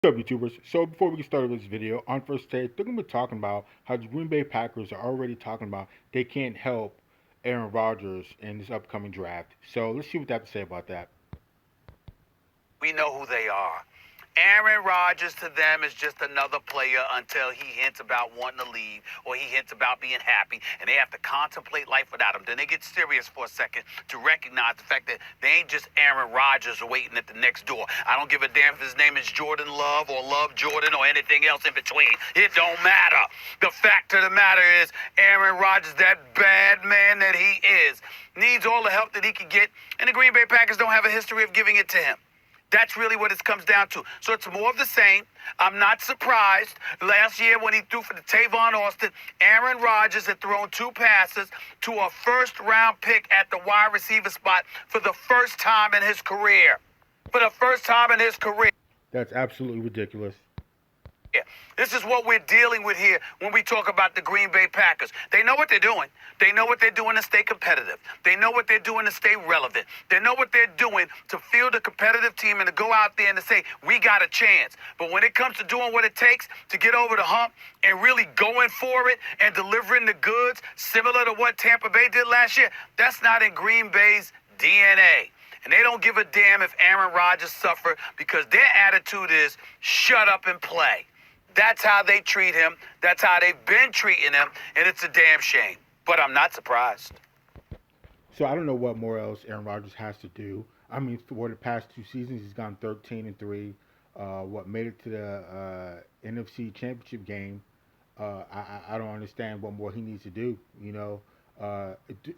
What's up, YouTubers? So before we get started with this video, on first day, they're going to be talking about how the Green Bay Packers are already talking about they can't help Aaron Rodgers in this upcoming draft. So let's see what they have to say about that. We know who they are. Aaron Rodgers to them is just another player until he hints about wanting to leave or he hints about being happy and they have to contemplate life without him. Then they get serious for a second to recognize the fact that they ain't just Aaron Rodgers waiting at the next door. I don't give a damn if his name is Jordan Love or Love Jordan or anything else in between. It don't matter. The fact of the matter is Aaron Rodgers, that bad man that he is, needs all the help that he can get, and the Green Bay Packers don't have a history of giving it to him. That's really what it comes down to. So it's more of the same. I'm not surprised. Last year when he threw for the Tavon Austin, Aaron Rodgers had thrown 2 passes to a first-round pick at the wide receiver spot for the first time in his career. For the first time in his career. That's absolutely ridiculous. Yeah. This is what we're dealing with here when we talk about the Green Bay Packers. They know what they're doing. They know what they're doing to stay competitive. They know what they're doing to stay relevant. They know what they're doing to field a competitive team and to go out there and to say, we got a chance. But when it comes to doing what it takes to get over the hump and really going for it and delivering the goods, similar to what Tampa Bay did last year, that's not in Green Bay's DNA. And they don't give a damn if Aaron Rodgers suffered because their attitude is shut up and play. That's how they treat him. That's how they've been treating him. And it's a damn shame. But I'm not surprised. So I don't know what more else Aaron Rodgers has to do. I mean, for the past 2 seasons, he's gone 13-3. What made it to the NFC Championship game? I don't understand what more he needs to do. You know,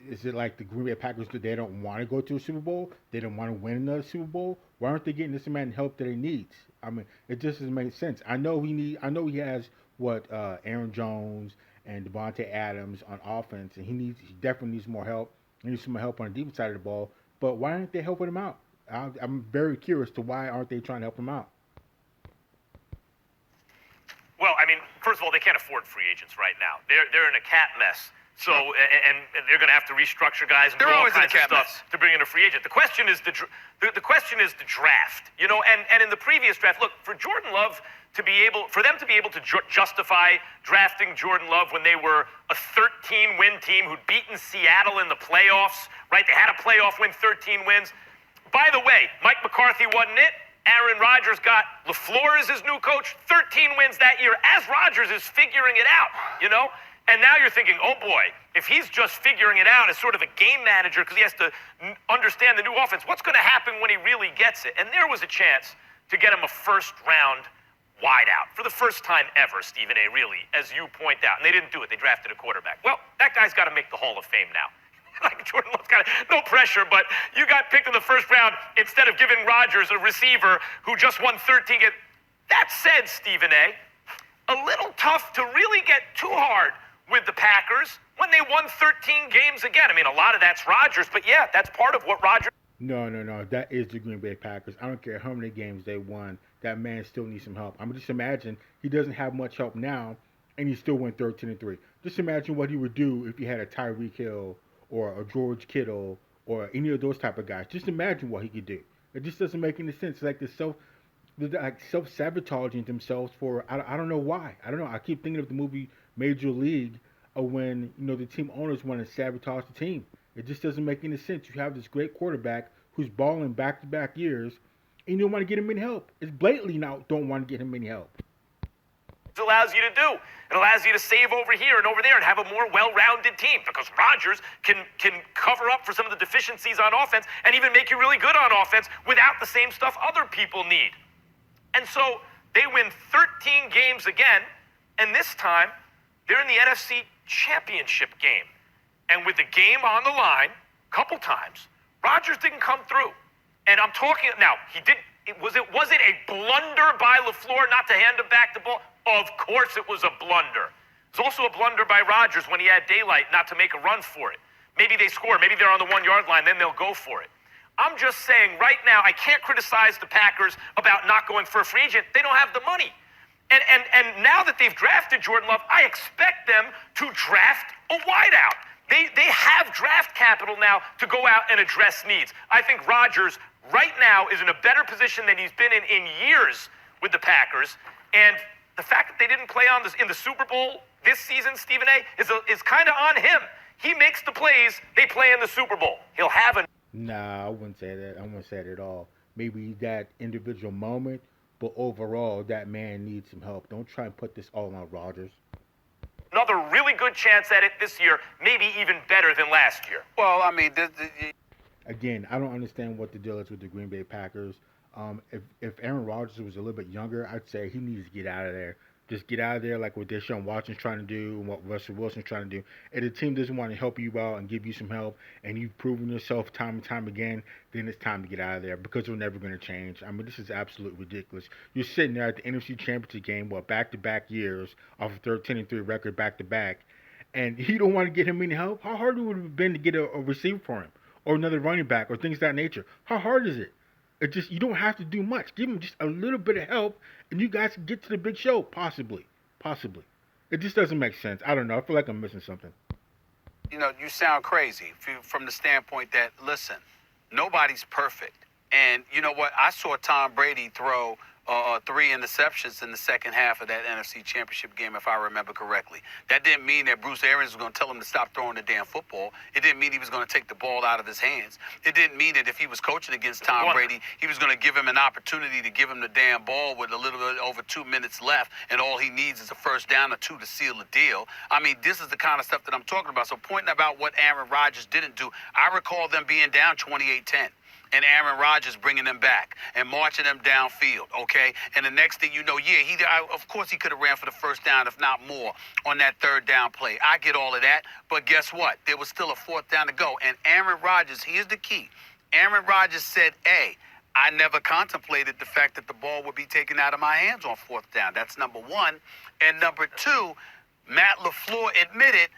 is it like the Green Bay Packers that they don't want to go to a Super Bowl? They don't want to win another Super Bowl? Why aren't they getting this man help that he needs? I mean, it just doesn't make sense. I know he has what Aaron Jones and Devontae Adams on offense, and he definitely needs more help. He needs some help on the defense side of the ball. But why aren't they helping him out? I'm very curious to why aren't they trying to help him out? Well, I mean, first of all, they can't afford free agents right now. They're in a cat mess. So, and they're going to have to restructure guys and do all kinds of stuff to bring in a free agent. The question is the question is the draft. You know, and in the previous draft, look, for Jordan Love to be able, for them to be able to justify drafting Jordan Love when they were a 13-win team who'd beaten Seattle in the playoffs, right? They had a playoff win, 13 wins. By the way, Mike McCarthy wasn't it. Aaron Rodgers got LaFleur as his new coach, 13 wins that year as Rodgers is figuring it out, you know? And now you're thinking, oh boy, if he's just figuring it out as sort of a game manager because he has to understand the new offense, what's going to happen when he really gets it? And there was a chance to get him a first-round wideout for the first time ever, Stephen A., really, as you point out. And they didn't do it. They drafted a quarterback. Well, that guy's got to make the Hall of Fame now. Like Jordan Love's got no pressure, but you got picked in the first round instead of giving Rodgers a receiver who just won 13 games. That said, Stephen A., a little tough to really get too hard with the Packers when they won 13 games again. I mean, a lot of that's Rodgers, but yeah, that's part of what Rodgers... No. That is the Green Bay Packers. I don't care how many games they won. That man still needs some help. I mean, just imagine he doesn't have much help now, and he still went 13-3. Just imagine what he would do if he had a Tyreek Hill or a George Kittle or any of those type of guys. Just imagine what he could do. It just doesn't make any sense. It's like self-sabotaging themselves for, I don't know why. I don't know. I keep thinking of the movie Major League when, you know, the team owners want to sabotage the team. It just doesn't make any sense. You have this great quarterback who's balling back-to-back years, and you don't want to get him any help. It's blatantly now don't want to get him any help. Allows you to do. It allows you to save over here and over there and have a more well-rounded team because Rodgers can cover up for some of the deficiencies on offense and even make you really good on offense without the same stuff other people need. And so they win 13 games again, and this time they're in the NFC Championship game. And with the game on the line, a couple times, Rodgers didn't come through. And I'm talking now, was it a blunder by LaFleur not to hand him back the ball? Of course it was a blunder. It was also a blunder by Rodgers when he had daylight not to make a run for it. Maybe they score, maybe they're on the 1-yard line, then they'll go for it. I'm just saying right now, I can't criticize the Packers about not going for a free agent. They don't have the money. And now that they've drafted Jordan Love, I expect them to draft a wideout. They have draft capital now to go out and address needs. I think Rodgers right now is in a better position than he's been in years with the Packers. And the fact that they didn't play in the Super Bowl this season, Stephen A., is kind of on him. He makes the plays, they play in the Super Bowl. He'll have a... Nah, I wouldn't say that. I wouldn't say that at all. Maybe that individual moment, but overall, that man needs some help. Don't try and put this all on Rodgers. Another really good chance at it this year, maybe even better than last year. Well, I mean, Again, I don't understand what the deal is with the Green Bay Packers. If Aaron Rodgers was a little bit younger, I'd say he needs to get out of there. Just get out of there like what Deshaun Watson's trying to do and what Russell Wilson's trying to do. If the team doesn't want to help you out and give you some help and you've proven yourself time and time again, then it's time to get out of there because we're never going to change. I mean, this is absolutely ridiculous. You're sitting there at the NFC Championship game, back-to-back years off a 13-3 record back-to-back, and you don't want to get him any help? How hard would it have been to get a receiver for him or another running back or things of that nature? How hard is it? You don't have to do much. Give him just a little bit of help, and you guys can get to the big show, possibly. It just doesn't make sense. I don't know. I feel like I'm missing something. You know, you sound crazy from the standpoint that, listen, nobody's perfect. And you know what? I saw Tom Brady throw 3 interceptions in the second half of that NFC Championship game, if I remember correctly. That didn't mean that Bruce Arians was going to tell him to stop throwing the damn football. It didn't mean he was going to take the ball out of his hands. It didn't mean that if he was coaching against Tom Brady, he was going to give him an opportunity to give him the damn ball with a little bit over 2 minutes left, and all he needs is a first down or 2 to seal the deal. I mean, this is the kind of stuff that I'm talking about. So pointing about what Aaron Rodgers didn't do, I recall them being down 28-10. And Aaron Rodgers bringing them back and marching them downfield, okay? And the next thing you know, of course he could have ran for the first down, if not more, on that third down play. I get all of that, but guess what? There was still a fourth down to go. And Aaron Rodgers, here's the key. Aaron Rodgers said, hey, I never contemplated the fact that the ball would be taken out of my hands on fourth down. That's number one. And number two, Matt LaFleur admitted